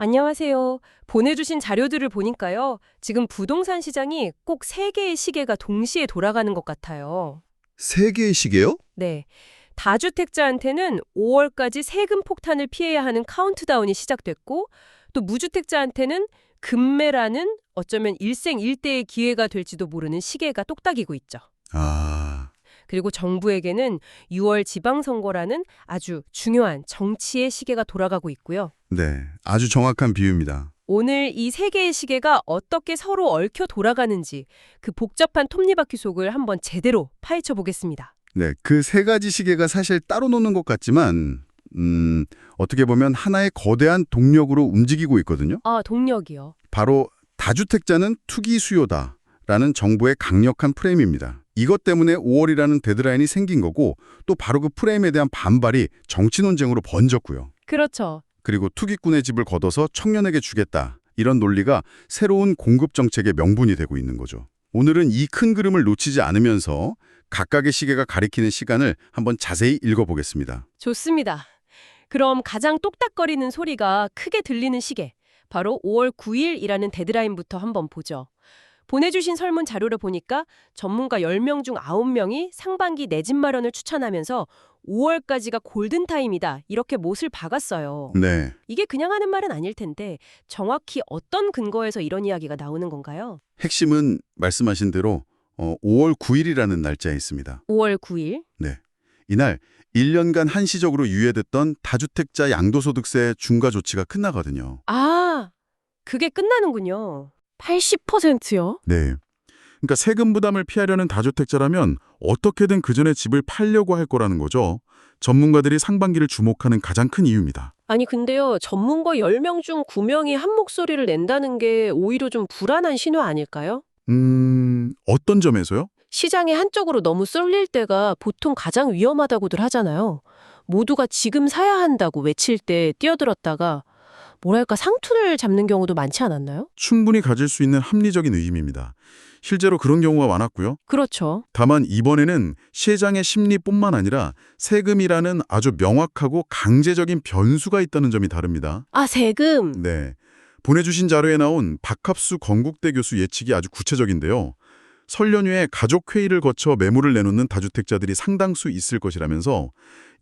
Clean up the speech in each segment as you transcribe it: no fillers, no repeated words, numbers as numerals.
안녕하세요. 보내주신 자료들을 보니까요. 지금 부동산 시장이 꼭 세 개의 시계가 동시에 돌아가는 것 같아요. 세 개의 시계요? 네. 다주택자한테는 5월까지 세금 폭탄을 피해야 하는 카운트다운이 시작됐고, 또 무주택자한테는 급매라는 어쩌면 일생일대의 기회가 될지도 모르는 시계가 똑딱이고 있죠. 아, 그리고 정부에게는 6월 지방선거라는 아주 중요한 정치의 시계가 돌아가고 있고요. 네. 아주 정확한 비유입니다. 오늘 이 세 개의 시계가 어떻게 서로 얽혀 돌아가는지 그 복잡한 톱니바퀴 속을 한번 제대로 파헤쳐 보겠습니다. 네. 그 세 가지 시계가 사실 따로 노는 것 같지만, 어떻게 보면 하나의 거대한 동력으로 움직이고 있거든요. 아, 동력이요. 바로 다주택자는 투기 수요다라는 정부의 강력한 프레임입니다. 이것 때문에 5월이라는 데드라인이 생긴 거고, 또 바로 그 프레임에 대한 반발이 정치 논쟁으로 번졌고요. 그렇죠. 그리고 투기꾼의 집을 걷어서 청년에게 주겠다. 이런 논리가 새로운 공급 정책의 명분이 되고 있는 거죠. 오늘은 이 큰 그림을 놓치지 않으면서 각각의 시계가 가리키는 시간을 한번 자세히 읽어보겠습니다. 좋습니다. 그럼 가장 똑딱거리는 소리가 크게 들리는 시계, 바로 5월 9일이라는 데드라인부터 한번 보죠. 보내주신 설문 자료를 보니까 전문가 10명 중 9명이 상반기 내 집 마련을 추천하면서 5월까지가 골든타임이다 이렇게 못을 박았어요. 네. 이게 그냥 하는 말은 아닐 텐데 정확히 어떤 근거에서 이런 이야기가 나오는 건가요? 핵심은 말씀하신 대로 5월 9일이라는 날짜에 있습니다. 5월 9일? 네. 이날 1년간 한시적으로 유예됐던 다주택자 양도소득세 중과 조치가 끝나거든요. 아, 그게 끝나는군요. 80%요? 네. 그러니까 세금 부담을 피하려는 다주택자라면 어떻게든 그 전에 집을 팔려고 할 거라는 거죠. 전문가들이 상반기를 주목하는 가장 큰 이유입니다. 아니 근데요, 전문가 10명 중 9명이 한 목소리를 낸다는 게 오히려 좀 불안한 신호 아닐까요? 어떤 점에서요? 시장이 한쪽으로 너무 쏠릴 때가 보통 가장 위험하다고들 하잖아요. 모두가 지금 사야 한다고 외칠 때 뛰어들었다가 뭐랄까 상투를 잡는 경우도 많지 않았나요? 충분히 가질 수 있는 합리적인 의심입니다. 실제로 그런 경우가 많았고요. 그렇죠. 다만 이번에는 시장의 심리뿐만 아니라 세금이라는 아주 명확하고 강제적인 변수가 있다는 점이 다릅니다. 아, 세금. 네. 보내주신 자료에 나온 박합수 건국대 교수 예측이 아주 구체적인데요. 설 연휴에 가족회의를 거쳐 매물을 내놓는 다주택자들이 상당수 있을 것이라면서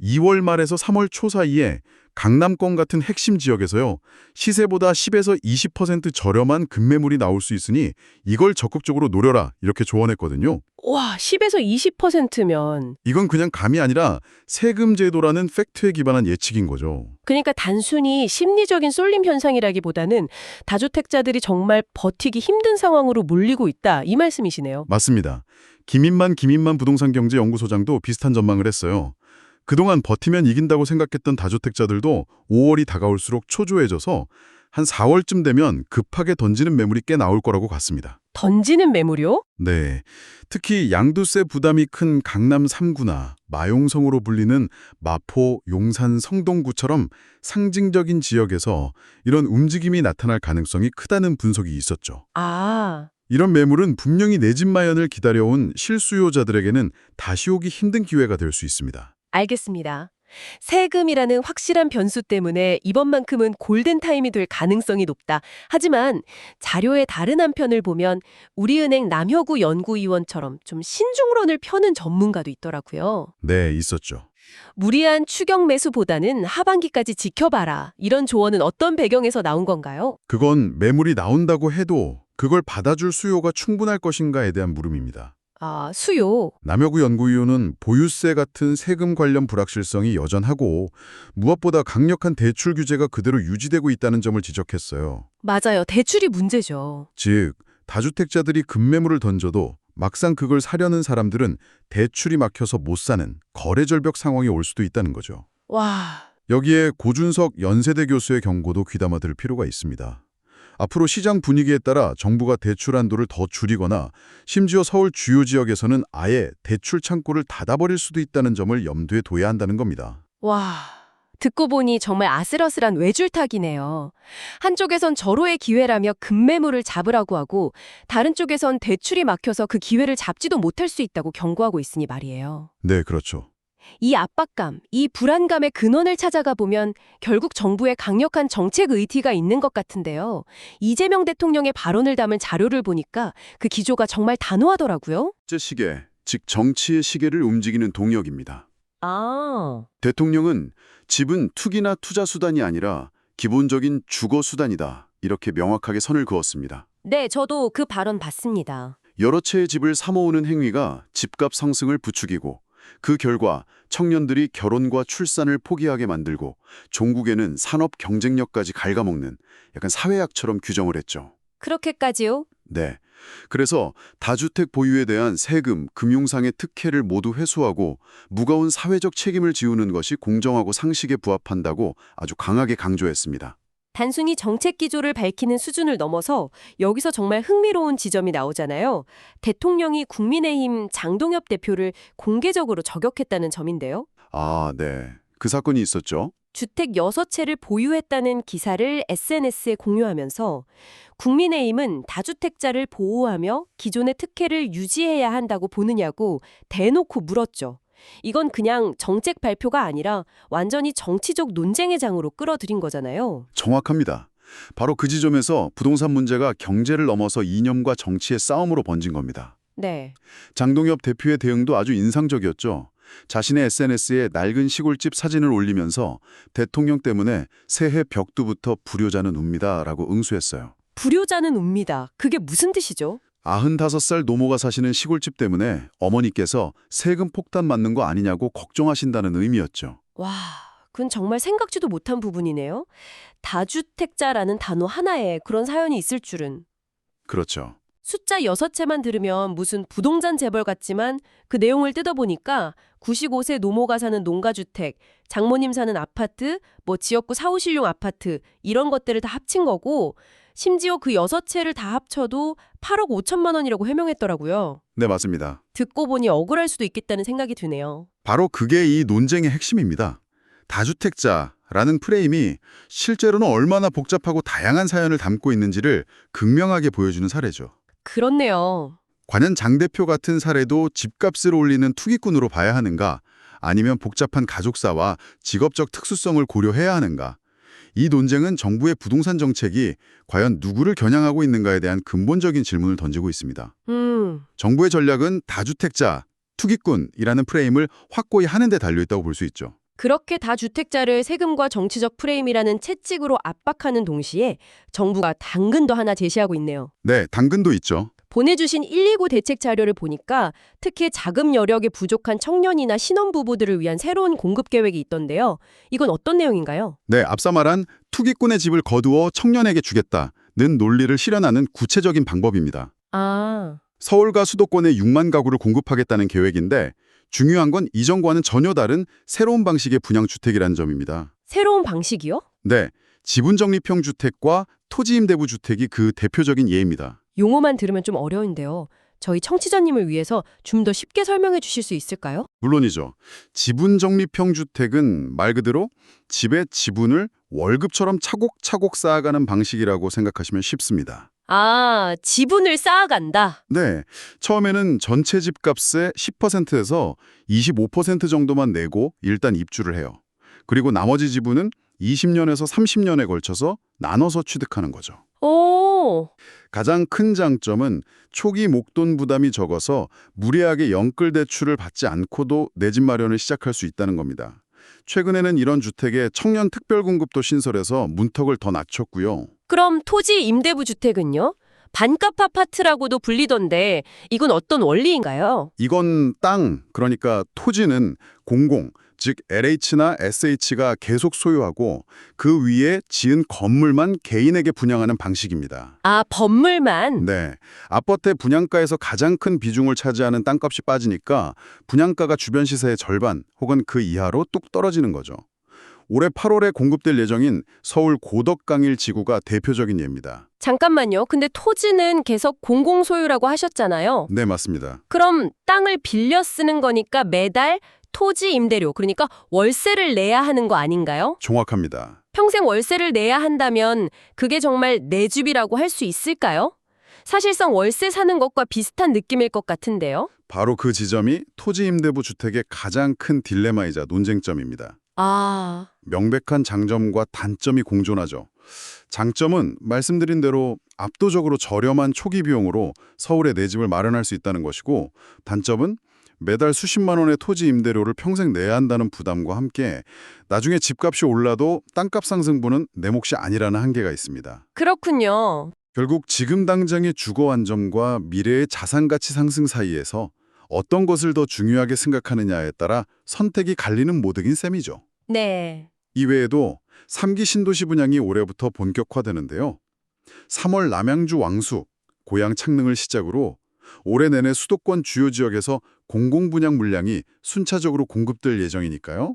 2월 말에서 3월 초 사이에 강남권 같은 핵심 지역에서요. 시세보다 10에서 20% 저렴한 급매물이 나올 수 있으니 이걸 적극적으로 노려라 이렇게 조언했거든요. 와, 10에서 20%면 이건 그냥 감이 아니라 세금 제도라는 팩트에 기반한 예측인 거죠. 그러니까 단순히 심리적인 쏠림 현상이라기보다는 다주택자들이 정말 버티기 힘든 상황으로 몰리고 있다 이 말씀이시네요. 맞습니다. 김인만 부동산경제연구소장도 비슷한 전망을 했어요. 그동안 버티면 이긴다고 생각했던 다주택자들도 5월이 다가올수록 초조해져서 한 4월쯤 되면 급하게 던지는 매물이 꽤 나올 거라고 같습니다. 던지는 매물이요? 네, 특히 양도세 부담이 큰 강남 3구나 마용성으로 불리는 마포, 용산, 성동구처럼 상징적인 지역에서 이런 움직임이 나타날 가능성이 크다는 분석이 있었죠. 아, 이런 매물은 분명히 내 집 마련을 기다려온 실수요자들에게는 다시 오기 힘든 기회가 될 수 있습니다. 알겠습니다. 세금이라는 확실한 변수 때문에 이번만큼은 골든타임이 될 가능성이 높다. 하지만 자료의 다른 한편을 보면 우리은행 남효구 연구위원처럼 좀 신중론을 펴는 전문가도 있더라고요. 네, 있었죠. 무리한 추격 매수보다는 하반기까지 지켜봐라. 이런 조언은 어떤 배경에서 나온 건가요? 그건 매물이 나온다고 해도 그걸 받아줄 수요가 충분할 것인가에 대한 물음입니다. 아, 수요. 남여구 연구위원은 보유세 같은 세금 관련 불확실성이 여전하고 무엇보다 강력한 대출 규제가 그대로 유지되고 있다는 점을 지적했어요. 맞아요. 대출이 문제죠. 즉, 다주택자들이 급매물을 던져도 막상 그걸 사려는 사람들은 대출이 막혀서 못 사는 거래 절벽 상황이 올 수도 있다는 거죠. 와, 여기에 고준석 연세대 교수의 경고도 귀담아 들 필요가 있습니다. 앞으로 시장 분위기에 따라 정부가 대출 한도를 더 줄이거나 심지어 서울 주요 지역에서는 아예 대출 창구를 닫아버릴 수도 있다는 점을 염두에 둬야 한다는 겁니다. 와. 듣고 보니 정말 아슬아슬한 외줄타기네요. 한쪽에선 절호의 기회라며 급매물을 잡으라고 하고 다른 쪽에선 대출이 막혀서 그 기회를 잡지도 못할 수 있다고 경고하고 있으니 말이에요. 네, 그렇죠. 이 압박감, 이 불안감의 근원을 찾아가 보면 결국 정부의 강력한 정책 의지가 있는 것 같은데요. 이재명 대통령의 발언을 담은 자료를 보니까 그 기조가 정말 단호하더라고요. 제 시계, 즉 정치의 시계를 움직이는 동력입니다. 아, 대통령은 집은 투기나 투자 수단이 아니라 기본적인 주거 수단이다. 이렇게 명확하게 선을 그었습니다. 네, 저도 그 발언 봤습니다. 여러 채의 집을 사모으는 행위가 집값 상승을 부추기고 그 결과 청년들이 결혼과 출산을 포기하게 만들고 종국에는 산업 경쟁력까지 갉아먹는 약간 사회학처럼 규정을 했죠. 그렇게까지요? 네. 그래서 다주택 보유에 대한 세금, 금융상의 특혜를 모두 회수하고 무거운 사회적 책임을 지우는 것이 공정하고 상식에 부합한다고 아주 강하게 강조했습니다. 단순히 정책 기조를 밝히는 수준을 넘어서 여기서 정말 흥미로운 지점이 나오잖아요. 대통령이 국민의힘 장동엽 대표를 공개적으로 저격했다는 점인데요. 아, 네. 그 사건이 있었죠. 주택 6채를 보유했다는 기사를 SNS에 공유하면서 국민의힘은 다주택자를 보호하며 기존의 특혜를 유지해야 한다고 보느냐고 대놓고 물었죠. 이건 그냥 정책 발표가 아니라 완전히 정치적 논쟁의 장으로 끌어들인 거잖아요. 정확합니다. 바로 그 지점에서 부동산 문제가 경제를 넘어서 이념과 정치의 싸움으로 번진 겁니다. 네. 장동엽 대표의 대응도 아주 인상적이었죠. 자신의 SNS에 낡은 시골집 사진을 올리면서 대통령 때문에 새해 벽두부터 불효자는 웁니다라고 응수했어요. 불효자는 웁니다. 그게 무슨 뜻이죠? 95살 노모가 사시는 시골집 때문에 어머니께서 세금 폭탄 맞는 거 아니냐고 걱정하신다는 의미였죠. 와, 그건 정말 생각지도 못한 부분이네요. 다주택자라는 단어 하나에 그런 사연이 있을 줄은. 그렇죠. 숫자 6채만 들으면 무슨 부동산 재벌 같지만 그 내용을 뜯어보니까 95세 노모가 사는 농가주택, 장모님 사는 아파트, 뭐 지역구 사후실용 아파트 이런 것들을 다 합친 거고 심지어 그 6채를 다 합쳐도 8억 5천만 원이라고 해명했더라고요. 네, 맞습니다. 듣고 보니 억울할 수도 있겠다는 생각이 드네요. 바로 그게 이 논쟁의 핵심입니다. 다주택자라는 프레임이 실제로는 얼마나 복잡하고 다양한 사연을 담고 있는지를 극명하게 보여주는 사례죠. 그렇네요. 과연 장 대표 같은 사례도 집값을 올리는 투기꾼으로 봐야 하는가, 아니면 복잡한 가족사와 직업적 특수성을 고려해야 하는가. 이 논쟁은 정부의 부동산 정책이 과연 누구를 겨냥하고 있는가에 대한 근본적인 질문을 던지고 있습니다. 정부의 전략은 다주택자, 투기꾼이라는 프레임을 확고히 하는 데 달려있다고 볼 수 있죠. 그렇게 다주택자를 세금과 정치적 프레임이라는 채찍으로 압박하는 동시에 정부가 당근도 하나 제시하고 있네요. 네, 당근도 있죠. 보내주신 129 대책 자료를 보니까 특히 자금 여력이 부족한 청년이나 신혼부부들을 위한 새로운 공급 계획이 있던데요. 이건 어떤 내용인가요? 네, 앞서 말한 투기꾼의 집을 거두어 청년에게 주겠다는 논리를 실현하는 구체적인 방법입니다. 아, 서울과 수도권에 6만 가구를 공급하겠다는 계획인데 중요한 건 이전과는 전혀 다른 새로운 방식의 분양주택이라는 점입니다. 새로운 방식이요? 네, 지분적립형 주택과 토지임대부 주택이 그 대표적인 예입니다. 용어만 들으면 좀 어려운데요. 저희 청취자님을 위해서 좀 더 쉽게 설명해 주실 수 있을까요? 물론이죠. 지분적립형 주택은 말 그대로 집의 지분을 월급처럼 차곡차곡 쌓아가는 방식이라고 생각하시면 쉽습니다. 아, 지분을 쌓아간다. 네, 처음에는 전체 집값의 10%에서 25% 정도만 내고 일단 입주를 해요. 그리고 나머지 지분은 20년에서 30년에 걸쳐서 나눠서 취득하는 거죠. 오, 가장 큰 장점은 초기 목돈 부담이 적어서 무리하게 연끌 대출을 받지 않고도 내 집 마련을 시작할 수 있다는 겁니다. 최근에는 이런 주택에 청년 특별 공급도 신설해서 문턱을 더 낮췄고요. 그럼 토지 임대부 주택은요? 반값 아파트라고도 불리던데 이건 어떤 원리인가요? 이건 땅, 그러니까 토지는 공공, 즉 LH나 SH가 계속 소유하고 그 위에 지은 건물만 개인에게 분양하는 방식입니다. 아, 건물만? 네, 아파트 분양가에서 가장 큰 비중을 차지하는 땅값이 빠지니까 분양가가 주변 시세의 절반 혹은 그 이하로 뚝 떨어지는 거죠. 올해 8월에 공급될 예정인 서울 고덕강일 지구가 대표적인 예입니다. 잠깐만요. 근데 토지는 계속 공공소유라고 하셨잖아요. 네, 맞습니다. 그럼 땅을 빌려 쓰는 거니까 매달 토지 임대료, 그러니까 월세를 내야 하는 거 아닌가요? 정확합니다. 평생 월세를 내야 한다면 그게 정말 내 집이라고 할 수 있을까요? 사실상 월세 사는 것과 비슷한 느낌일 것 같은데요. 바로 그 지점이 토지 임대부 주택의 가장 큰 딜레마이자 논쟁점입니다. 아, 명백한 장점과 단점이 공존하죠. 장점은 말씀드린 대로 압도적으로 저렴한 초기 비용으로 서울에 내 집을 마련할 수 있다는 것이고, 단점은 매달 수십만 원의 토지 임대료를 평생 내야 한다는 부담과 함께 나중에 집값이 올라도 땅값 상승분은 내 몫이 아니라는 한계가 있습니다. 그렇군요. 결국 지금 당장의 주거 안정과 미래의 자산 가치 상승 사이에서 어떤 것을 더 중요하게 생각하느냐에 따라 선택이 갈리는 모드인 셈이죠. 네. 이외에도 3기 신도시 분양이 올해부터 본격화되는데요. 3월 남양주 왕숙, 고양 창릉을 시작으로 올해 내내 수도권 주요 지역에서 공공분양 물량이 순차적으로 공급될 예정이니까요.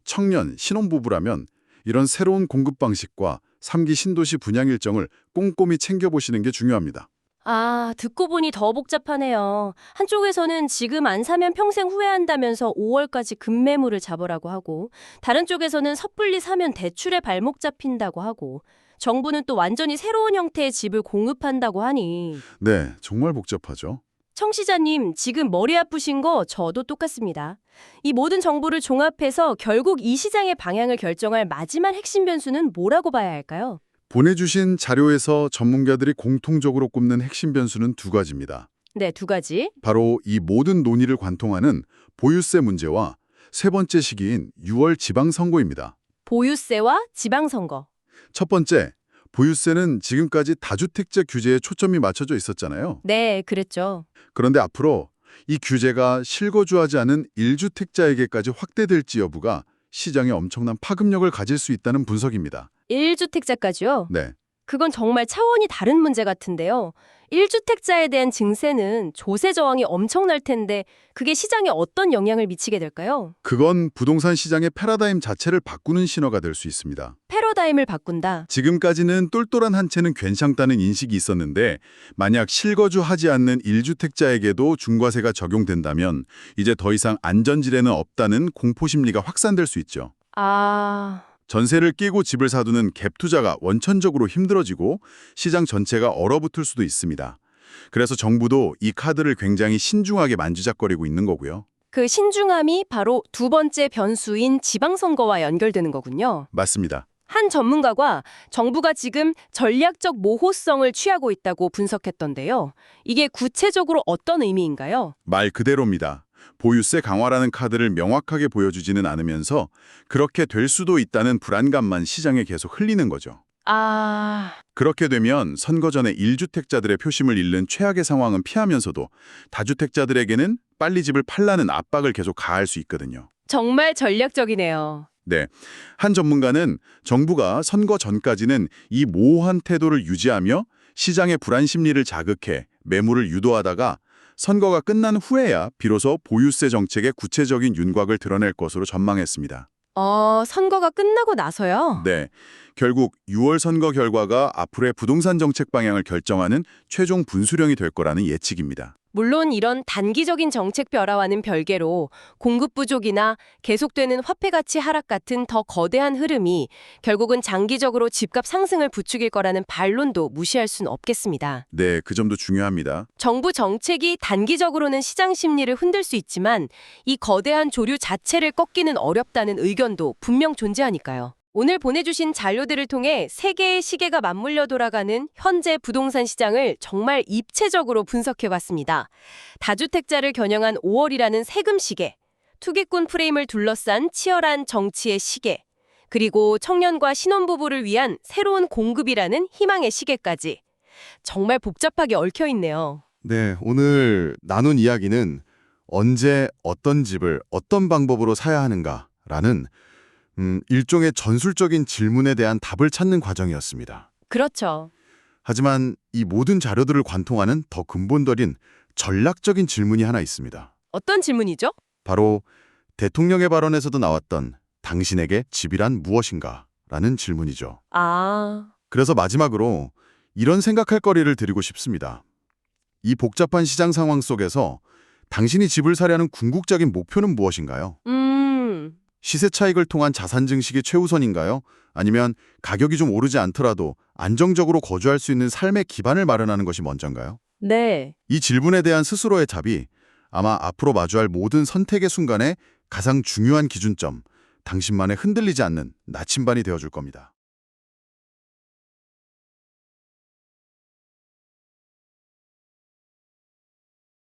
청년, 신혼부부라면 이런 새로운 공급 방식과 3기 신도시 분양 일정을 꼼꼼히 챙겨보시는 게 중요합니다. 아, 듣고 보니 더 복잡하네요. 한쪽에서는 지금 안 사면 평생 후회한다면서 5월까지 급매물을 잡으라고 하고, 다른 쪽에서는 섣불리 사면 대출에 발목 잡힌다고 하고, 정부는 또 완전히 새로운 형태의 집을 공급한다고 하니. 네, 정말 복잡하죠. 청취자님, 지금 머리 아프신 거 저도 똑같습니다. 이 모든 정보를 종합해서 결국 이 시장의 방향을 결정할 마지막 핵심 변수는 뭐라고 봐야 할까요? 보내주신 자료에서 전문가들이 공통적으로 꼽는 핵심 변수는 두 가지입니다. 네, 두 가지. 바로 이 모든 논의를 관통하는 보유세 문제와 세 번째 시기인 6월 지방선거입니다. 보유세와 지방선거. 첫 번째, 보유세는 지금까지 다주택자 규제에 초점이 맞춰져 있었잖아요. 네, 그랬죠. 그런데 앞으로 이 규제가 실거주하지 않은 1주택자에게까지 확대될지 여부가 시장에 엄청난 파급력을 가질 수 있다는 분석입니다. 1주택자까지요? 네, 그건 정말 차원이 다른 문제 같은데요. 1주택자에 대한 증세는 조세 저항이 엄청날 텐데 그게 시장에 어떤 영향을 미치게 될까요? 그건 부동산 시장의 패러다임 자체를 바꾸는 신호가 될 수 있습니다. 패러다임을 바꾼다. 지금까지는 똘똘한 한 채는 괜찮다는 인식이 있었는데 만약 실거주하지 않는 1주택자에게도 중과세가 적용된다면 이제 더 이상 안전지대는 없다는 공포심리가 확산될 수 있죠. 아... 전세를 끼고 집을 사두는 갭 투자가 원천적으로 힘들어지고 시장 전체가 얼어붙을 수도 있습니다. 그래서 정부도 이 카드를 굉장히 신중하게 만지작거리고 있는 거고요. 그 신중함이 바로 두 번째 변수인 지방선거와 연결되는 거군요. 맞습니다. 한 전문가가 정부가 지금 전략적 모호성을 취하고 있다고 분석했던데요. 이게 구체적으로 어떤 의미인가요? 말 그대로입니다. 보유세 강화라는 카드를 명확하게 보여주지는 않으면서 그렇게 될 수도 있다는 불안감만 시장에 계속 흘리는 거죠. 아... 그렇게 되면 선거 전에 1주택자들의 표심을 잃는 최악의 상황은 피하면서도 다주택자들에게는 빨리 집을 팔라는 압박을 계속 가할 수 있거든요. 정말 전략적이네요. 네, 한 전문가는 정부가 선거 전까지는 이 모호한 태도를 유지하며 시장의 불안 심리를 자극해 매물을 유도하다가 선거가 끝난 후에야 비로소 보유세 정책의 구체적인 윤곽을 드러낼 것으로 전망했습니다. 선거가 끝나고 나서요? 네, 결국 6월 선거 결과가 앞으로의 부동산 정책 방향을 결정하는 최종 분수령이 될 거라는 예측입니다. 물론 이런 단기적인 정책 변화와는 별개로 공급 부족이나 계속되는 화폐 가치 하락 같은 더 거대한 흐름이 결국은 장기적으로 집값 상승을 부추길 거라는 반론도 무시할 수는 없겠습니다. 네, 그 점도 중요합니다. 정부 정책이 단기적으로는 시장 심리를 흔들 수 있지만 이 거대한 조류 자체를 꺾기는 어렵다는 의견도 분명 존재하니까요. 오늘 보내주신 자료들을 통해 세계의 시계가 맞물려 돌아가는 현재 부동산 시장을 정말 입체적으로 분석해봤습니다. 다주택자를 겨냥한 5월이라는 세금 시계, 투기꾼 프레임을 둘러싼 치열한 정치의 시계, 그리고 청년과 신혼부부를 위한 새로운 공급이라는 희망의 시계까지 정말 복잡하게 얽혀있네요. 네, 오늘 나눈 이야기는 언제 어떤 집을 어떤 방법으로 사야 하는가라는 일종의 전술적인 질문에 대한 답을 찾는 과정이었습니다. 그렇죠. 하지만 이 모든 자료들을 관통하는 더 근본적인 전략적인 질문이 하나 있습니다. 어떤 질문이죠? 바로 대통령의 발언에서도 나왔던 당신에게 집이란 무엇인가? 라는 질문이죠. 그래서 마지막으로 이런 생각할 거리를 드리고 싶습니다. 이 복잡한 시장 상황 속에서 당신이 집을 사려는 궁극적인 목표는 무엇인가요? 시세 차익을 통한 자산 증식이 최우선인가요? 아니면 가격이 좀 오르지 않더라도 안정적으로 거주할 수 있는 삶의 기반을 마련하는 것이 먼저인가요? 네. 이 질문에 대한 스스로의 답이 아마 앞으로 마주할 모든 선택의 순간에 가장 중요한 기준점, 당신만의 흔들리지 않는 나침반이 되어줄 겁니다.